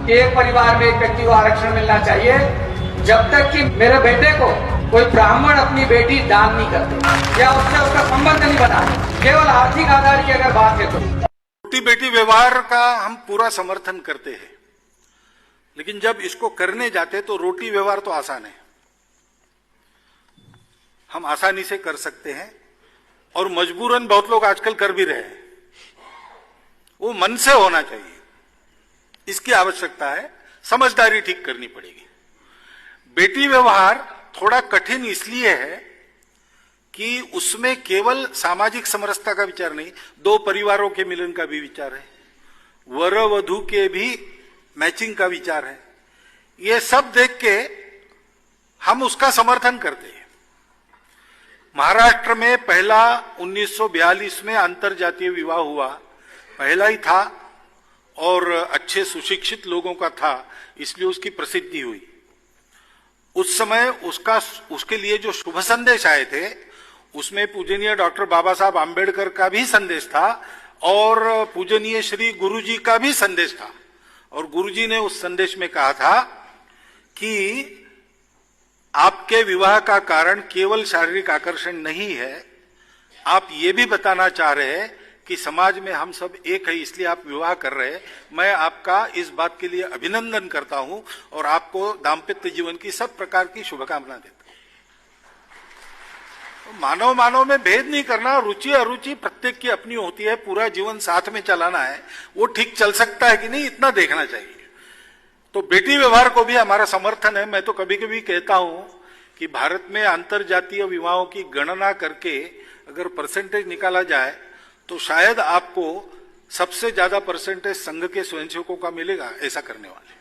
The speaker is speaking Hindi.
एक परिवार में एक व्यक्ति को आरक्षण मिलना चाहिए जब तक कि मेरे बेटे को कोई ब्राह्मण अपनी बेटी दान नहीं करते या उससे उसका संबंध नहीं बना। केवल आर्थिक आधार की अगर बात है तो बेटी बेटी व्यवहार का हम पूरा समर्थन करते हैं, लेकिन जब इसको करने जाते तो रोटी व्यवहार तो आसान है, हम आसानी से कर सकते हैं और मजबूरन बहुत लोग आजकल कर भी रहे हैं। वो मन से होना चाहिए, इसकी आवश्यकता है, समझदारी ठीक करनी पड़ेगी। बेटी व्यवहार थोड़ा कठिन इसलिए है कि उसमें केवल सामाजिक समरसता का विचार नहीं, दो परिवारों के मिलन का भी विचार है, वर वधू के भी मैचिंग का विचार है। ये सब देख के हम उसका समर्थन करते हैं। महाराष्ट्र में पहला 1942 में अंतर जातीय विवाह हुआ, पहला ही था और अच्छे सुशिक्षित लोगों का था, इसलिए उसकी प्रसिद्धि हुई। उस समय उसके लिए जो शुभ संदेश आए थे उसमें पूजनीय डॉक्टर बाबा साहब आम्बेडकर का भी संदेश था और पूजनीय श्री गुरुजी का भी संदेश था। और गुरुजी ने उस संदेश में कहा था कि आपके विवाह का कारण केवल शारीरिक आकर्षण नहीं है, आप ये भी बताना चाह रहे हैं कि समाज में हम सब एक है, इसलिए आप विवाह कर रहे हैं। मैं आपका इस बात के लिए अभिनंदन करता हूं और आपको दाम्पत्य जीवन की सब प्रकार की शुभकामना देता हूं। तो मानव मानव में भेद नहीं करना, रुचि अरुचि प्रत्येक की अपनी होती है, पूरा जीवन साथ में चलाना है, वो ठीक चल सकता है कि नहीं, इतना देखना चाहिए। तो बेटी व्यवहार को भी हमारा समर्थन है। मैं तो कभी कभी कहता हूं कि भारत में अंतर जातीय विवाहों की गणना करके अगर परसेंटेज निकाला जाए तो शायद आपको सबसे ज्यादा परसेंटेज संघ के स्वयंसेवकों का मिलेगा ऐसा करने वाले।